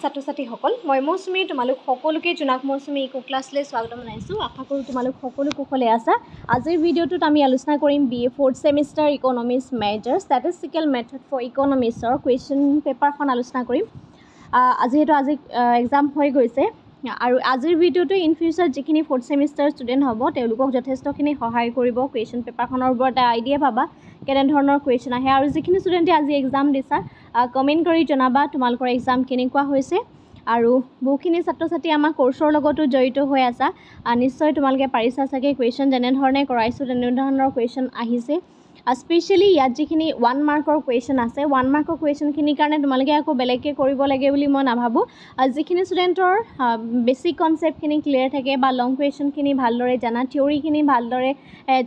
ছাত্ৰ ছাত্ৰীসকল মই মৌচুমী তোমালোক সকলোকে জোনাক মৌচুমী ইকো ক্লাছলৈ স্বাগতম জনাইছোঁ আশা কৰোঁ তোমালোক সকলো কুশলে আছা আজিৰ ভিডিঅ'টোত আমি আলোচনা কৰিম BA 4th semester economics major statistical method for ইকনমিক্সৰ কুৱেশ্যন পেপাৰখন আলোচনা কৰিম আজি এক্সাম হৈ গৈছে আৰু আজিৰ ভিডিঅ'টো ইন ফিউচাৰ যিখিনি 4th সেমিষ্টাৰ ষ্টুডেণ্ট হ'ব তেওঁলোকক যথেষ্টখিনি সহায় কৰিব কুৱেশ্যন পেপাৰখনৰ ওপৰত আইডিয়া পাবা কেনেধৰণৰ কুৱেশ্যন আহে আৰু যিখিনি ষ্টুডেণ্টে আজি এক্সাম দিছা কমেণ্ট কৰি জনাবা তোমালোকৰ এক্সাম কেনেকুৱা হৈছে আৰু বহুখিনি ছাত্ৰ ছাত্ৰী আমাৰ কোৰ্চৰ লগতো জড়িত হৈ আছা নিশ্চয় তোমালোকে পাৰিছা চাগে কুৱেশ্যন যেনেধৰণে কৰাইছোঁ তেনেধৰণৰ কুৱেশ্যন আহিছে স্পেচিয়েলি ইয়াত যিখিনি 1 মাৰ্কৰ কুৱেশ্যন আছে 1 মাৰ্কৰ কুৱেশ্যনখিনিৰ কাৰণে তোমালোকে আকৌ বেলেগকৈ কৰিব লাগে বুলি মই নাভাবোঁ যিখিনি ষ্টুডেণ্টৰ বেছিক কনচেপ্টখিনি ক্লিয়াৰ থাকে বা লং কুৱেশ্যনখিনি ভালদৰে জানা থিয়ৰিখিনি ভালদৰে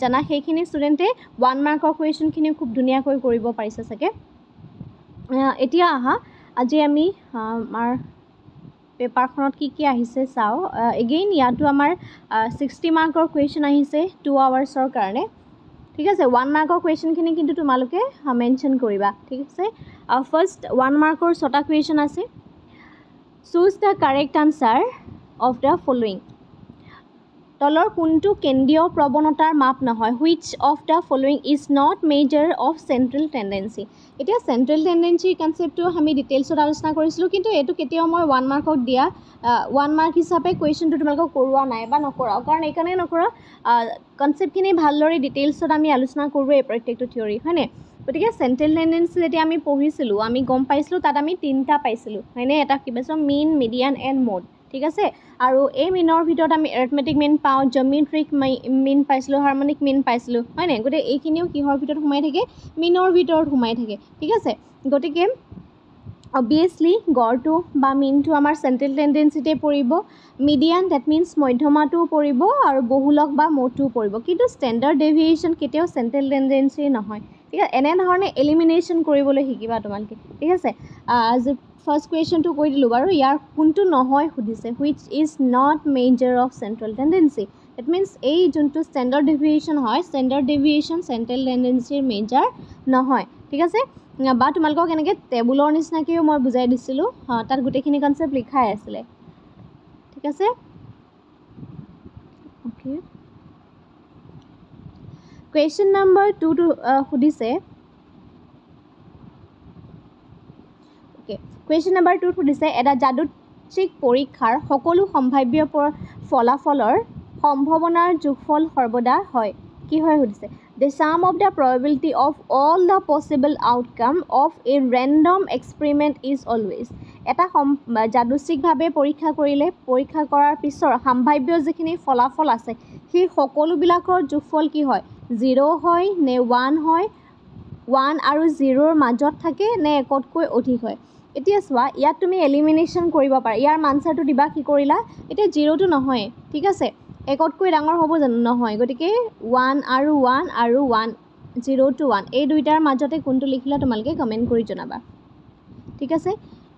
জানা সেইখিনি ষ্টুডেণ্টে 1 মাৰ্কৰ কুৱেশ্যনখিনি খুব ধুনীয়াকৈ কৰিব পাৰিছে চাগে এতিয়া আহা আজি আমি আমাৰ পেপাৰখনত কি আহিছে চাওঁ এগেইন ইয়াতো আমাৰ 60 মাৰ্কৰ কুৱেশ্যন আহিছে 2 আৱাৰ্ছৰ কাৰণে ঠিক আছে 1 মাৰ্কৰ কুৱেশ্যনখিনি কিন্তু তোমালোকে মেনশ্যন কৰিবা ঠিক আছে ফাৰ্ষ্ট 1 মাৰ্কৰ 6টা কুৱেশ্যন আছে choose the correct answer of the following তলৰ কোনটো কেন্দ্ৰীয় প্ৰৱণতাৰ মাপ নহয় which of the following is not measure of central tendency এতিয়া চেণ্ট্ৰেল টেণ্ডেঞ্চিৰ কনচেপ্টটো আমি ডিটেইলছত আলোচনা কৰিছিলোঁ কিন্তু এইটো কেতিয়াও মই 1 মাৰ্কক দিয়া 1 মাৰ্ক হিচাপে কুৱেশ্যনটো তোমালোকক কৰোৱা নাই বা নকৰাও কাৰণ এইকাৰণে নকৰা কনচেপ্টখিনি ভালদৰে ডিটেইলছত আমি আলোচনা কৰোঁৱেই প্ৰত্যেকটো থিয়ৰি হয়নে গতিকে চেণ্ট্ৰেল টেণ্ডেঞ্চি যেতিয়া আমি পঢ়িছিলোঁ আমি গম পাইছিলোঁ তাত আমি 3টা পাইছিলোঁ হয়নে এটা কি পাইছোঁ মিন মিডিয়ান এণ্ড মড ঠিক আছে আৰু এই মিনৰ ভিতৰত আমি এৰিথমেটিক মিন পাওঁ জিঅ'মেট্ৰিক মিন পাইছিলোঁ হাৰমনিক মিন পাইছিলোঁ হয়নে গতিকে এইখিনিও কিহৰ ভিতৰত সোমাই থাকে মিনৰ ভিতৰত সোমাই থাকে ঠিক আছে গতিকে অবভিয়াছলি গড়টো বা মিনটো আমাৰ চেণ্ট্ৰেল টেণ্ডেঞ্চিতে পৰিব মিডিয়ান ডেট মিনছ মধ্যমাটোও পৰিব আৰু বহুলক বা মডটোও পৰিব কিন্তু ষ্টেণ্ডাৰ্ড ডেভিয়েশ্যন কেতিয়াও চেণ্ট্ৰেল টেণ্ডেঞ্চি নহয় ঠিক আছে এনেধৰণে এলিমিনেশ্যন কৰিবলৈ শিকিবা তোমালোকে ঠিক আছে ফাৰ্ষ্ট কুৱেশ্যনটো কৈ দিলোঁ বাৰু ইয়াৰ কোনটো নহয় সুধিছে which is not measure of central tendency that means এই যোনটো ষ্টেণ্ডাৰ্ড ডেভিয়েশ্যন হয় ষ্টেণ্ডাৰ্ড ডেভিয়েশ্যন চেণ্ট্ৰেল টেণ্ডেঞ্চিৰ মেজাৰ নহয় ঠিক আছে বা তোমালোকক এনেকৈ টেবুলৰ নিচিনাকৈও মই বুজাই দিছিলোঁ তাত গোটেইখিনি কনচেপ্ট লিখাই আছিলে ঠিক আছে অ'কে কুৱেশ্যন নম্বৰ 2টো সুধিছে কুৱেশ্যন নম্বৰ 2 সুধিছে এটা যাদৃচ্ছিক পৰীক্ষাৰ সকলো সম্ভাৱ্য ফলাফলৰ সম্ভাৱনাৰ যোগফল সৰ্বদা হয় কি হয় সুধিছে the sum of the probability of all the possible outcome of a random experiment is always এটা যাদৃচ্ছিকভাৱে পৰীক্ষা কৰাৰ পিছৰ সম্ভাৱ্য যিখিনি ফলাফল আছে সেই সকলোবিলাকৰ যোগফল কি হয় 0 হয় নে 1 হয় 1 আৰু 0ৰ মাজত থাকে নে একতকৈ অধিক হয় এতিয়া চোৱা ইয়াত তুমি এলিমিনেশ্যন কৰিব পাৰা ইয়াৰ আনচাৰটো দিবা কি কৰিলা এতিয়া 0টো নহয় ঠিক আছে একতকৈ ডাঙৰ হ'ব জানো নহয় গতিকে 1 আৰু 1 আৰু 1 0 to 1 এই দুইটাৰ মাজতে কোনটো লিখিলা তোমালোকে কমেণ্ট কৰি জনাবা ঠিক আছে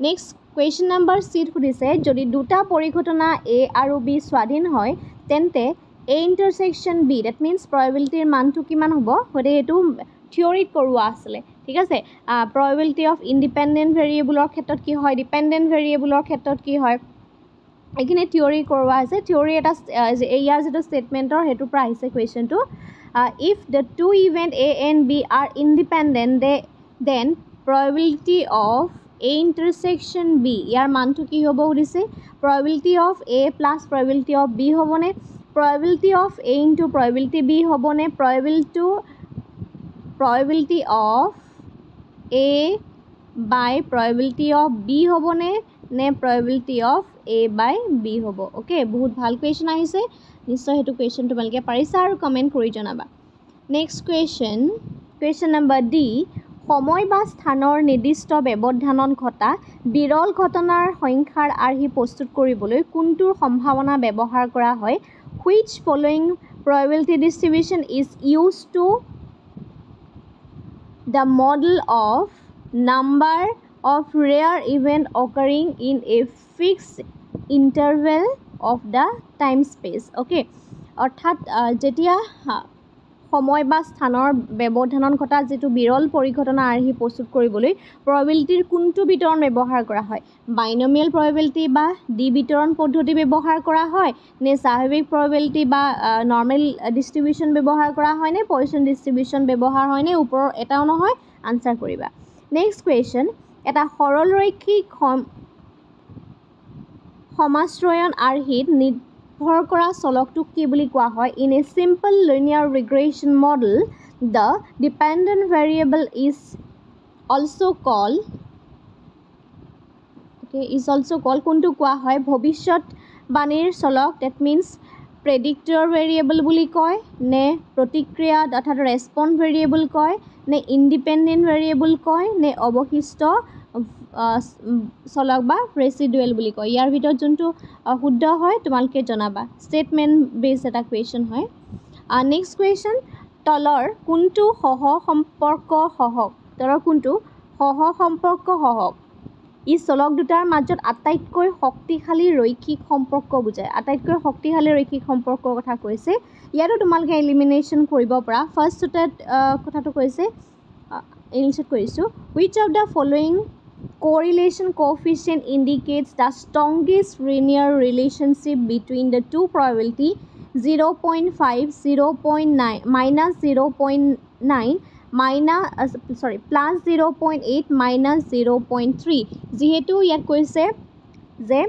নেক্সট কুৱেশ্যন নম্বৰ চি সুধিছে যদি দুটা পৰিঘটনা A আৰু B স্বাধীন হয় তেন্তে A intersection B that means প্ৰবেবিলিটিৰ মানটো কিমান হ'ব গতিকে এইটো থিয়ৰিত কৰোৱা আছিলে ঠিক আছে প্ৰবেবিলিটি অফ ইণ্ডিপেণ্ডেণ্ট ভেৰিয়েবলৰ ক্ষেত্ৰত কি হয় ডিপেণ্ডেণ্ট ভেৰিয়েবলৰ ক্ষেত্ৰত কি হয় এইখিনি থিয়ৰি কৰোৱা হৈছে থিয়ৰি এটা ইয়াৰ যিটো ষ্টেটমেণ্টৰ সেইটোৰ পৰা আহিছে কুৱেশ্যনটো if the two event A and B are independent then probability of A intersection B ইয়াৰ মানটো কি হ'ব সুধিছে probability of A plus probability of B হ'বনে probability of A into probability B হ'বনে probability of A by probability of B হ'বনে নে probability of A by B হ'ব okay বহুত ভাল কুৱেশ্যন আহিছে নিশ্চয় সেইটো কুৱেশ্যন তোমালোকে পাৰিছা আৰু কমেণ্ট কৰি জনাবা নেক্সট কুৱেশ্যন নম্বৰ D সময় বা স্থানৰ নিৰ্দিষ্ট ব্যৱধানত ঘটা বিৰল ঘটনাৰ সংখ্যাৰ আৰ্হি প্ৰস্তুত কৰিবলৈ কোনটোৰ সম্ভাৱনা ব্যৱহাৰ কৰা হয় which following probability distribution is used to the model of number of rare event occurring in a fixed interval of the time space okay অৰ্থাৎ যেতিয়া সময় বা স্থানৰ ব্যৱধানত ঘটা যিটো বিৰল পৰিঘটনা আৰ্হি প্ৰস্তুত কৰিবলৈ প্ৰবাবিলিটিৰ কোনটো বিতৰণ ব্যৱহাৰ কৰা হয় বাইনমিয়েল প্ৰবাবিলিটি বা ডি বিতৰণ পদ্ধতি ব্যৱহাৰ কৰা হয় নে স্বাভাৱিক প্ৰবাবিলিটি বা নৰ্মেল ডিষ্ট্ৰিবিউশ্যন ব্যৱহাৰ কৰা হয় নে পয়সন ডিষ্ট্ৰিবিউশ্যন ব্যৱহাৰ হয় নে ওপৰৰ এটাও নহয় আনসাৰ কৰিবা নেক্সট কুৱেশ্যন এটা সৰল ৰৈখিক সমাশ্ৰয়ন আৰ্হিত নিৰ্ভৰ কৰা চলকটোক কি বুলি কোৱা হয় in a simple linear regression model the dependent variable is also' called কোনটো কোৱা হয় ভৱিষ্যতবাণীৰ চলক ডেট মিনছ প্ৰেডিক্টৰ ভেৰিয়েবল বুলি কয় নে প্ৰতিক্ৰিয়া অৰ্থাৎ ৰেছপন্স ভেৰিয়েবল কয় নে ইণ্ডিপেণ্ডেণ্ট ভেৰিয়েবল কয় নে অৱশিষ্ট চলক বা ৰেচিডুৱেল বুলি কয় ইয়াৰ ভিতৰত যোনটো শুদ্ধ হয় তোমালোকে জনাবা ষ্টেটমেণ্ট বেছ এটা কুৱেশ্যন হয় নেক্সট কুৱেশ্যন তলৰ কোনটো সহসম্পৰ্ক সহক ই চলক দুটাৰ মাজত আটাইতকৈ শক্তিশালী ৰৈখিক সম্পৰ্ক বুজায় আটাইতকৈ শক্তিশালী ৰৈখিক সম্পৰ্কৰ কথা কৈছে ইয়াতো তোমালোকে এলিমিনেশ্যন কৰিব পৰা ফাৰ্ষ্টতে কথাটো কৈছে ইংলিছত কৰিছোঁ which of the following correlation coefficient indicates the strongest linear relationship between the two probability 0.5 0.9 minus 0.9 plus 0.8 minus 0.3 যিহেতু ইয়াত কৈছে যে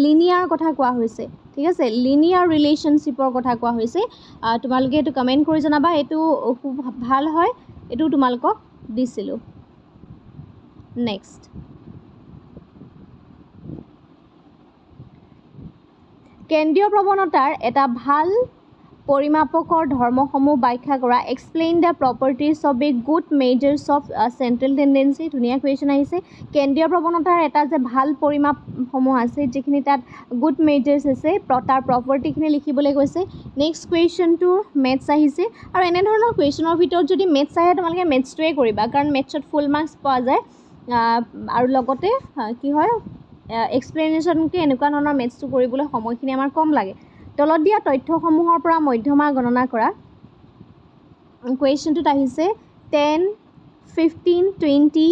লিনিয়াৰ কথা কোৱা হৈছে ঠিক আছে লিনিয়াৰ ৰিলেশ্যনশ্বিপৰ কথা কোৱা হৈছে তোমালোকে এইটো কমেণ্ট কৰি জনাবা এইটো খুব ভাল হয় এইটো তোমালোকক দিছিলোঁ নেক্সট কেন্দ্ৰীয় প্ৰৱণতাৰ এটা ভাল পৰিমাপকৰ ধৰ্মসমূহ ব্যাখ্যা কৰা explain the properties of a good measures of central tendency ধুনীয়া কুৱেশ্যন আহিছে কেন্দ্ৰীয় প্ৰৱণতাৰ এটা যে ভাল পৰিমাপসমূহ আছে যিখিনি তাত গুড মেজাৰ্ছ আছে তাৰ প্ৰপাৰ্টিখিনি লিখিবলৈ কৈছে নেক্সট কুৱেশ্যনটো মেথছ আহিছে আৰু এনেধৰণৰ কুৱেশ্যনৰ ভিতৰত যদি মেথছ আহে তোমালোকে মেথছটোৱে কৰিবা কাৰণ মেথছত ফুল মাৰ্কছ পোৱা যায় আৰু লগতে কি হয় এক্সপ্লেনেশ্যনকৈ এনেকুৱা ধৰণৰ মেথছটো কৰিবলৈ সময়খিনি আমাৰ কম লাগে তলত দিয়া তথ্যসমূহৰ পৰা মধ্যমা গণনা কৰা কুৱেশ্যনটোত আহিছে 10 15 20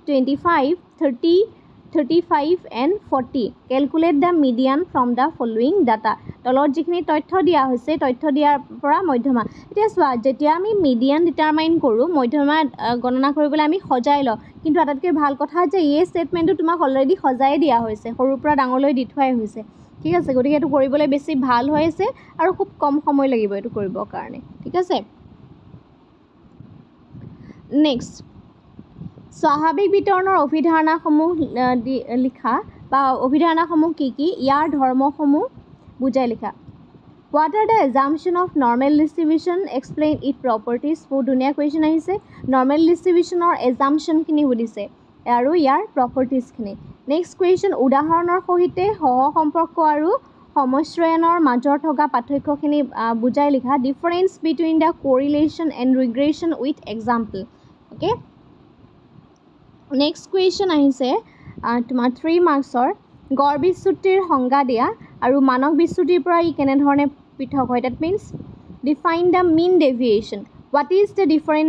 25 30 35 and 40 calculate the median from the following data তলত যিখিনি তথ্য দিয়া হৈছে তথ্য দিয়াৰ পৰা মধ্যমা এতিয়া চোৱা যেতিয়া আমি মিডিয়ান ডিটাৰমাইন কৰোঁ মধ্যমা গণনা কৰিবলৈ আমি সজাই লওঁ কিন্তু আটাইতকৈ ভাল কথা যে এই ষ্টেটমেণ্টটো তোমাক অলৰেডি সজাই দিয়া হৈছে সৰুৰ পৰা ডাঙৰলৈ দি থোৱাই হৈছে ঠিক আছে গতিকে এইটো কৰিবলৈ বেছি ভাল হৈছে আৰু খুব কম সময় লাগিব এইটো কৰিবৰ কাৰণে ঠিক আছে নেক্সট স্বাভাৱিক বিতৰণৰ অভিধাৰণাসমূহ লিখা বা অভিধাৰণাসমূহ কি ইয়াৰ ধৰ্মসমূহ বুজাই লিখা What are the assumptions of normal distribution? Explain its properties. বহুত ধুনীয়া কুৱেশ্যন আহিছে নৰ্মেল ডিষ্ট্ৰিবিউশ্যনৰ এজাম্পশ্যনখিনি সুধিছে আৰু ইয়াৰ প্ৰপাৰ্টিজখিনি নেক্সট কুৱেশ্যন উদাহৰণৰ সৈতে সহসম্পৰ্ক আৰু সমশ্ৰয়নৰ মাজত থকা পাৰ্থক্যখিনি বুজাই লিখা difference between the correlation and regression with example okay next question আহিছে তোমাৰ 3 মাৰ্কছৰ গড় বিচ্যুতিৰ সংজ্ঞা দিয়া আৰু মানক বিচ্যুতিৰ পৰা ই কেনেধৰণে পৃথক হয় that means define the mean deviation what is the difference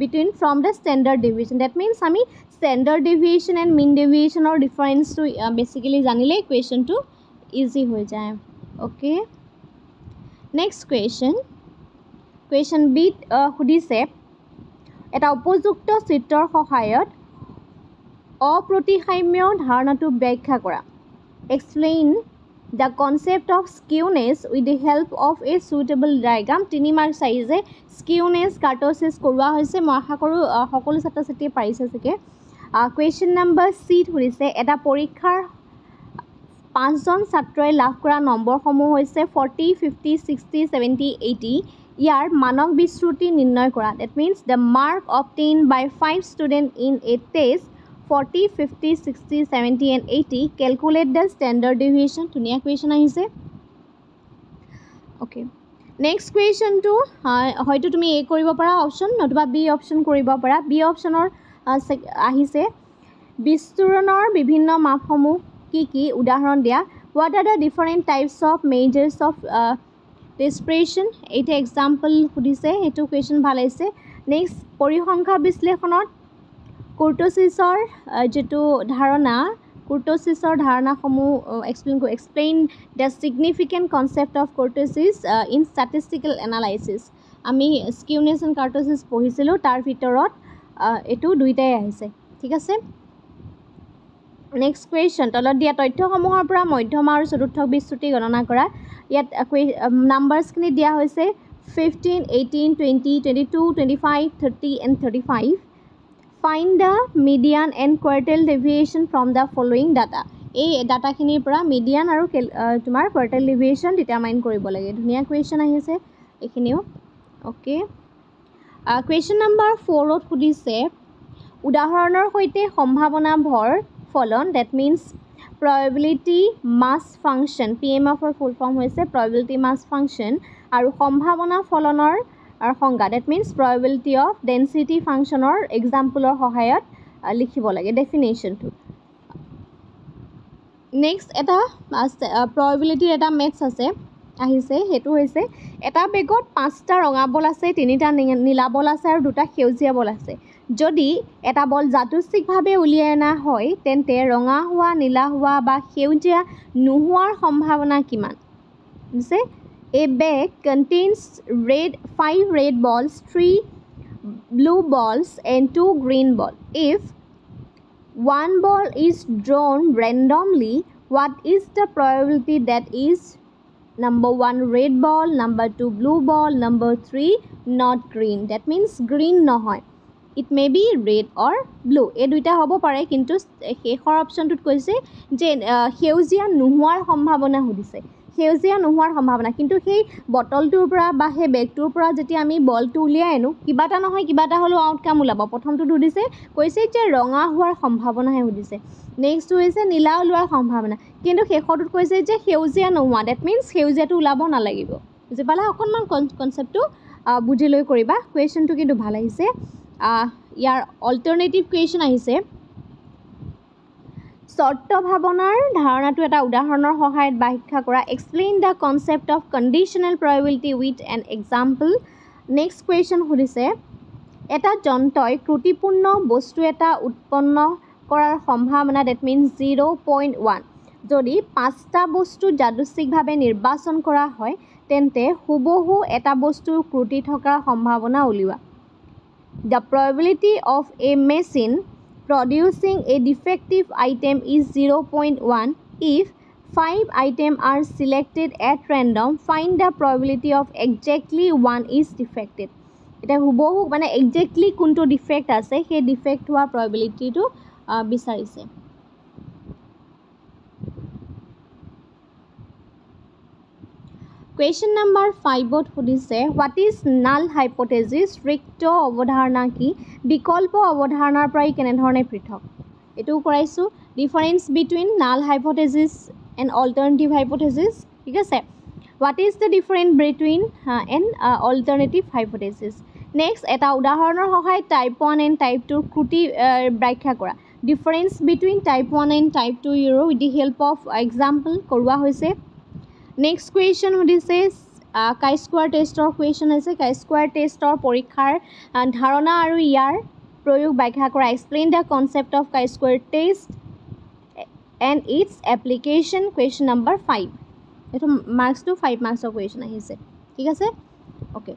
between from the standard deviation that means আমি ষ্টেণ্ডাৰ্ড ডেভিয়েশ্যন এণ্ড মিন ডেভিয়েশ্যনৰ ডিফাৰেঞ্চটো বেচিকেলি জানিলেই কুৱেশ্যনটো ইজি হৈ যায় অ'কে নেক্সট কুৱেশ্যন বিত সুধিছে এটা উপযুক্ত চিত্ৰৰ সহায়ত অপ্ৰতিসাম্য ধাৰণাটো ব্যাখ্যা কৰা explain the concept of skewness with the help of a suitable diagram 3 marks আহিছে স্কিউনেছ কাৰ্ট'চিছ কৰোৱা হৈছে মই আশা কৰোঁ সকলো ছাত্ৰ ছাত্ৰীয়ে পাৰিছে চাগে কুৱেশ্যন নম্বৰ চি সুধিছে এটা পৰীক্ষাৰ 5জন ছাত্ৰই লাভ কৰা নম্বৰসমূহ হৈছে 40 50 60 70 80 ইয়াৰ মানক বিচ্যুতি নিৰ্ণয় কৰা that means the mark obtain by 5 student in a test 40 50 60 70 and 80 calculate the standard deviation ধুনীয়া কুৱেশ্যন আহিছে অ'কে নেক্সট কুৱেশ্যনটো হয়তো তুমি এ কৰিব পাৰা অপশ্যন নতুবা বি অপশ্যন কৰিব পাৰা বি অপশ্যনৰ আহিছে বিস্তুৰণৰ বিভিন্ন মাপসমূহ কি উদাহৰণ দিয়া what are the different types of measures of dispersion এইটা এক্সাম্পল সুধিছে সেইটো কুৱেশ্যন ভাল আহিছে নেক্সট পৰিসংখ্যা বিশ্লেষণত কুৰ্টোচিছৰ যেটো ধাৰণা কুৰ্টোচিছৰ ধাৰণাসমূহ explain the significant concept of kurtosis in statistical analysis আমি স্কিউনেছ এণ্ড কাৰ্টোচিছ পঢ়িছিলোঁ তাৰ ভিতৰত এইটো দুইটাই আহিছে ঠিক আছে নেক্সট কুৱেশ্যন তলত দিয়া তথ্যসমূহৰ পৰা মধ্যমা আৰু চতুৰ্থ বিচ্যুতি গণনা কৰা ইয়াত নাম্বাৰছখিনি দিয়া হৈছে 15 18 20 22 25 30 and 35 find the median and quartile deviation from the following data এই ডাটাখিনিৰ পৰা মিডিয়ান আৰু তোমাৰ কোৱাৰ্টাইল ডেভিয়েশ্যন ডিটাৰমাইন কৰিব লাগে ধুনীয়া কুৱেশ্যন আহিছে এইখিনিও ওকে কুৱেশ্যন নম্বৰ 4 ত সুধিছে উদাহৰণৰ সৈতে সম্ভাৱনা ভৰ ফলন that means probability mass function PMF ৰ ফুল ফৰ্ম হৈছে probability mass function আৰু সম্ভাৱনা ফলনৰ সংজ্ঞা that means probability of density functionৰ এক্সাম্পলৰ সহায়ত লিখিব লাগে ডেফিনেশ্যনটো নেক্সট এটা probability এটা মেথছ আছে আহিছে হেতু হৈছে এটা বেগত 5টা ৰঙা বল আছে 3টা নীলা বল আছে আৰু 2টা সেউজীয়া বল আছে যদি এটা বল যাদৃচ্ছিকভাৱে উলিয়াই অনা হয় তেন্তে ৰঙা হোৱা নীলা হোৱা বা সেউজীয়া নোহোৱাৰ সম্ভাৱনা কিমান হৈছে A bag contains 5 red balls, 3 blue balls and 2 green balls. If one ball is drawn randomly, what is the probability that is number 1 red ball, number 2 blue ball, number 3 not green. That means green nohoy. It may be red or blue. এই দুইটা হ'ব পাৰে কিন্তু শেষৰ অপচনটোত কৈছে যে সেউজীয়া নোহোৱাৰ সম্ভাৱনা সুধিছে সেউজীয়া নোহোৱাৰ সম্ভাৱনা কিন্তু সেই বটলটোৰ পৰা বা সেই বেগটোৰ পৰা যেতিয়া আমি বলটো উলিয়াই আনো কিবা এটা নহয় কিবা এটা হ'লেও আউটকাম ওলাব প্ৰথমটো সুধিছে কৈছে যে ৰঙা হোৱাৰ সম্ভাৱনাহে সুধিছে নেক্সট হৈছে নীলা ওলোৱাৰ সম্ভাৱনা কিন্তু শেষৰটোত কৈছে যে সেউজীয়া নোহোৱা ডেট মিনছ সেউজীয়াটো ওলাব নালাগিব বুজি পালা অকণমান কনচেপ্টটো বুজি লৈ কৰিবা কুৱেশ্যনটো কিন্তু ভাল আহিছে ইয়াৰ অল্টাৰনেটিভ কুৱেশ্যন আহিছে শৰ্ত ভাৱনাৰ ধাৰণাটো এটা উদাহৰণৰ সহায়ত ব্যাখ্যা কৰা explain the concept of conditional probability with an example next question সুধিছে এটা যন্ত্ৰই ত্ৰুটিপূৰ্ণ বস্তু এটা উৎপন্ন কৰাৰ সম্ভাৱনা ডেট মিনছ 0.1 যদি 5টা বস্তু যাদৃচ্ছিকভাৱে নিৰ্বাচন কৰা হয় তেন্তে হুবহু এটা বস্তুৰ ত্ৰুটি থকাৰ সম্ভাৱনা উলিওৱা The probability of a machine producing a defective item is 0.1 if 5 items are selected at random find the probability of exactly one is defective এটা হুবহু মানে এক্স্যাক্টলি কোনটো ডিফেক্ট আছে সেই ডিফেক্ট হোৱাৰ probabilityটো বিচাৰিছে Question number 5 ত সুধিছে what is null hypothesis ৰিক্ত অৱধাৰণা কি বিকল্প অৱধাৰণাৰ পৰা কেনে ধৰণে পৃথক এটো কৰাইছো difference between null hypothesis and alternative hypothesis ঠিক আছে what is the difference between an alternative hypothesis next এটা উদাহৰণৰ সহায়ত type 1 and type 2 ত্ৰুটি ব্যাখ্যা কৰা difference between type 1 and type 2 with the help of example কৰোৱা হৈছে Next question সুধিছে chi-square টেষ্টৰ কুৱেশ্যন আছে chi-square টেষ্টৰ পৰীক্ষাৰ ধাৰণা আৰু ইয়াৰ প্ৰয়োগ ব্যাখ্যা কৰা explain the concept of chi-square test and its application question number 5 এটো মার্কস টু 5 মাৰ্কসৰ কুৱেশ্যন আহিছে ঠিক আছে ওকে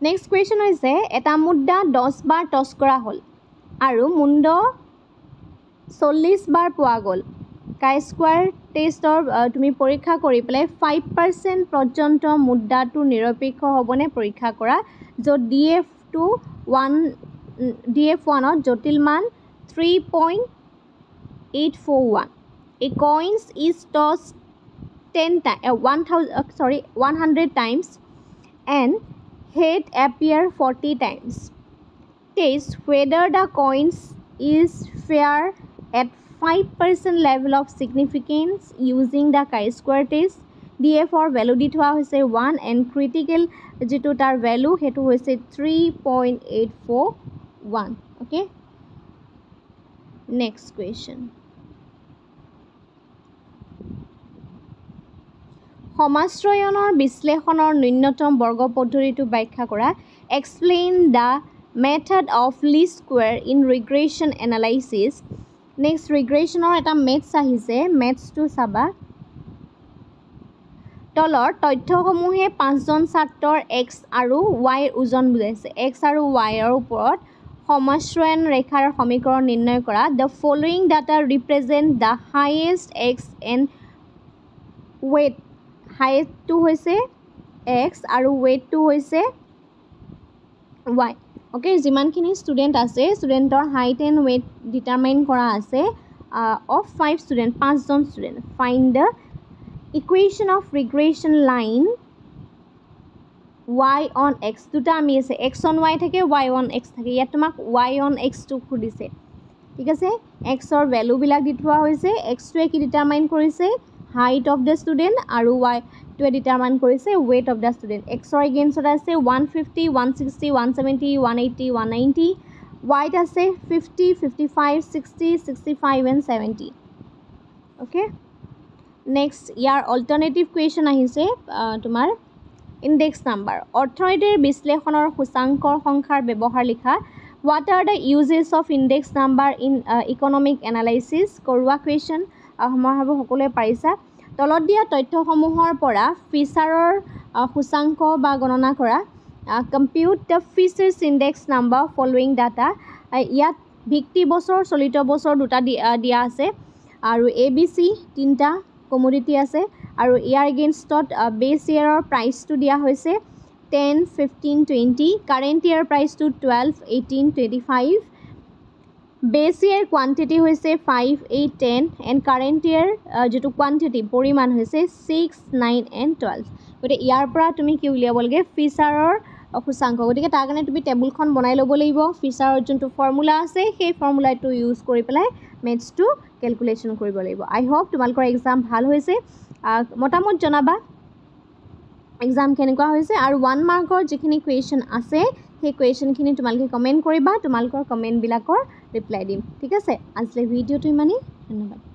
নেক্সট কুৱেশ্যন হৈছে এটা মুদ্ৰা 10 বাৰ টছ কৰা হ'ল আৰু মুণ্ড 40 বাৰ পোৱা গ'ল chi-square টেষ্টৰ তুমি পৰীক্ষা কৰি পেলাই 5% পৰ্যন্ত মুদ্ৰাটো নিৰপেক্ষ হ'বনে পৰীক্ষা কৰা য'ত DF1 ত জটিল মান 3.841 A coin is tossed 100 times and head appear 40 times. Test whether the coins is fair at 5% level of significance using the chi-square test. DF or value di thua hoise 1 and critical jetu tar value hetu hoise 3.841. Okay. Next question. সমাশ্ৰয়নৰ বিশ্লেষণৰ ন্যূনতম বৰ্গ পদ্ধতিটো ব্যাখ্যা কৰা explain the method of least square in regression analysis next regressionৰ এটা maths আহিছে maths টো চাবা তলৰ তথ্যসমূহে পাঁচজন ছাত্ৰৰ x আৰু y ওজন বুজাইছে x আৰু y ৰ ওপৰত সমাশ্ৰয়ন ৰেখাৰ সমীকৰণ নিৰ্ণয় কৰা the following data represent the highest x and weight highest টো হৈছে x আৰু weight টো হৈছে y okay যিমানখিনি ষ্টুডেন্ট আছে ষ্টুডেন্টৰ হাইট এন্ড weight ডিটাৰমাইন কৰা আছে of 5 student 5 জন student find the equation of regression line y on x দুটা আমি আছে x on y থাকে y on x থাকে ইয়াত তোমাক y on x টো খুদিছে ঠিক আছে x ৰ ভ্যালু বিলাক দিঠোৱা হৈছে x টোৱে কি ডিটাৰমাইন কৰিছে height of the student আৰু y টোৱে ডিটাৰমাইন কৰিছে weight of the student x ৰ এগেইনষ্ট আছে 150 160 170 180 190 y ত আছে 50 55 60 65 and 70 okay next year alternative question আহিছে তোমাৰ ইনডেক্স নাম্বাৰ অৰ্থনীতিৰ বিশ্লেষণৰ সূচাংকৰ সংখ্যাৰ ব্যৱহাৰ লিখা what are the uses of index number in economic analysis কৰোৱা কুৱেশ্যন মই ভাবো সকলোৱে পাৰিছা তলত দিয়া তথ্যসমূহৰ পৰা ফিচাৰৰ সূচাংক বা গণনা কৰা compute the features index number following data ইয়াত ভিত্তি বছৰ চলিত বছৰ দুটা দিয়া আছে আৰু ABC তিনটা কমোডিটি আছে আৰু ইয়াৰ এগেইনষ্টত বেস ইয়াৰৰ প্ৰাইসটো দিয়া হৈছে 10 15 20 কাৰেন্ট ইয়াৰ প্ৰাইসটো 12 18 25 বেস ইয়াৰ কোয়ান্টিটি হৈছে 5 8 10 এন্ড কাৰেন্ট ইয়াৰ যেটো কোয়ান্টিটি পৰিমাণ হৈছে 6 9 and 12 গতে ইয়াৰ পৰা তুমি কি উলিয়াব লাগে ফিচাৰৰ সূচাংক গতিকে তাৰ কাৰণে তুমি টেবুলখন বনাই ল'ব লাগিব ফিচাৰৰ যোনটো ফৰ্মুলা আছে সেই ফৰ্মুলাটো ইউজ কৰি পেলাই মেথছ টো ক্যালকুলেশন কৰিব লাগিব আই হোপ তোমালোকৰ এক্সাম ভাল হৈছে মতামত জনাবা এক্সাম কেনেকুৱা হৈছে আৰু 1 মাৰ্কৰ যিখিনি কুৱেশ্যন আছে সেই কুৱেশ্যনখিনি তোমালোকে কমেন্ট কৰিবা তোমালোকৰ কমেন্ট বিলাকৰ ৰিপ্লাই দিম ঠিক আছে আজিলৈ ভিডিওটো ইমানেই ধন্যবাদ